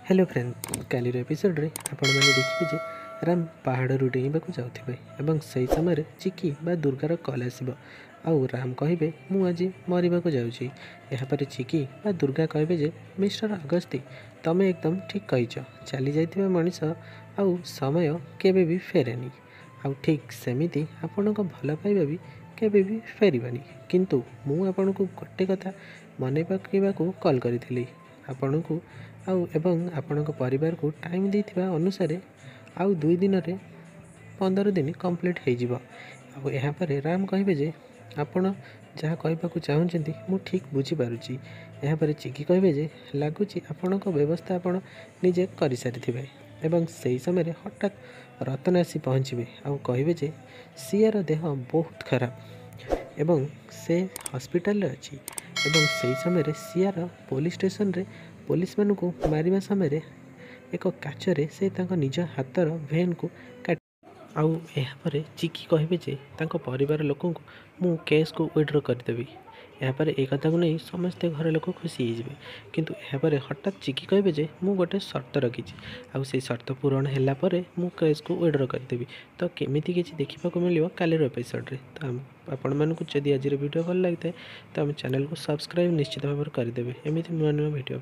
Hello friend कालीर episode रे आपण मैंने देखिए राम पहाड़ डेइबाक जाऊे और से समय चिकी बा दुर्गार कल आसब आउ राम कहे मु आज मरवाक जापर चिकी बा दुर्गा कहे मिस्टर अगस्ती तमें एकदम ठीक कहीच चली जाइए मनीष आउ समय केबे भी फेरेनी आउ ठीक सेमिति आपण भल पाइबा भी केबे भी फेरबानी किंतु मु आपन को गोटे कथा मन पकड़ाक कल करी आपण को आपण परिवार को टाइम देथिबा अनुसार आउ 2 दिन रे 15 दिन कंप्लीट हो यहाँ राम कहे जे आपण जहाँ कहवाक चाहते मु ठीक बुझीपारुची यहाँ चिकी कहे जे लगुच आपण व्यवस्था आपण निजे कर सारी एवं से समय हठात रतन आसी पहुँचे आउ कहे जे सियार देह बहुत खराब एवं से हॉस्पिटल अच्छी एवं से समय सियार पुलिस स्टेशन रे पुलिस मान को मारिबा समय एक काचरे से निज हाथर भेन को काट आउ यहाँ चिकी कहे जे परिवार लोक मु केस को विड्रॉ करदेवी यहाँ एक कथा को नहीं समस्ते घर लोक खुशी हो किंतु यहाँ हठात चिकी कहे जे मु गोटे सर्त रखी आउ से सर्त पूरण है मु केस को विड्रॉ करदेवी तो केमिति किसी देखा मिले कालीर एपिसोड रे तो आपण मानक जदि आज वीडियो भल लगी तो आम चैनल को सब्सक्राइब निश्चित भाव करदे एमती नुआ नुआ वीडियो।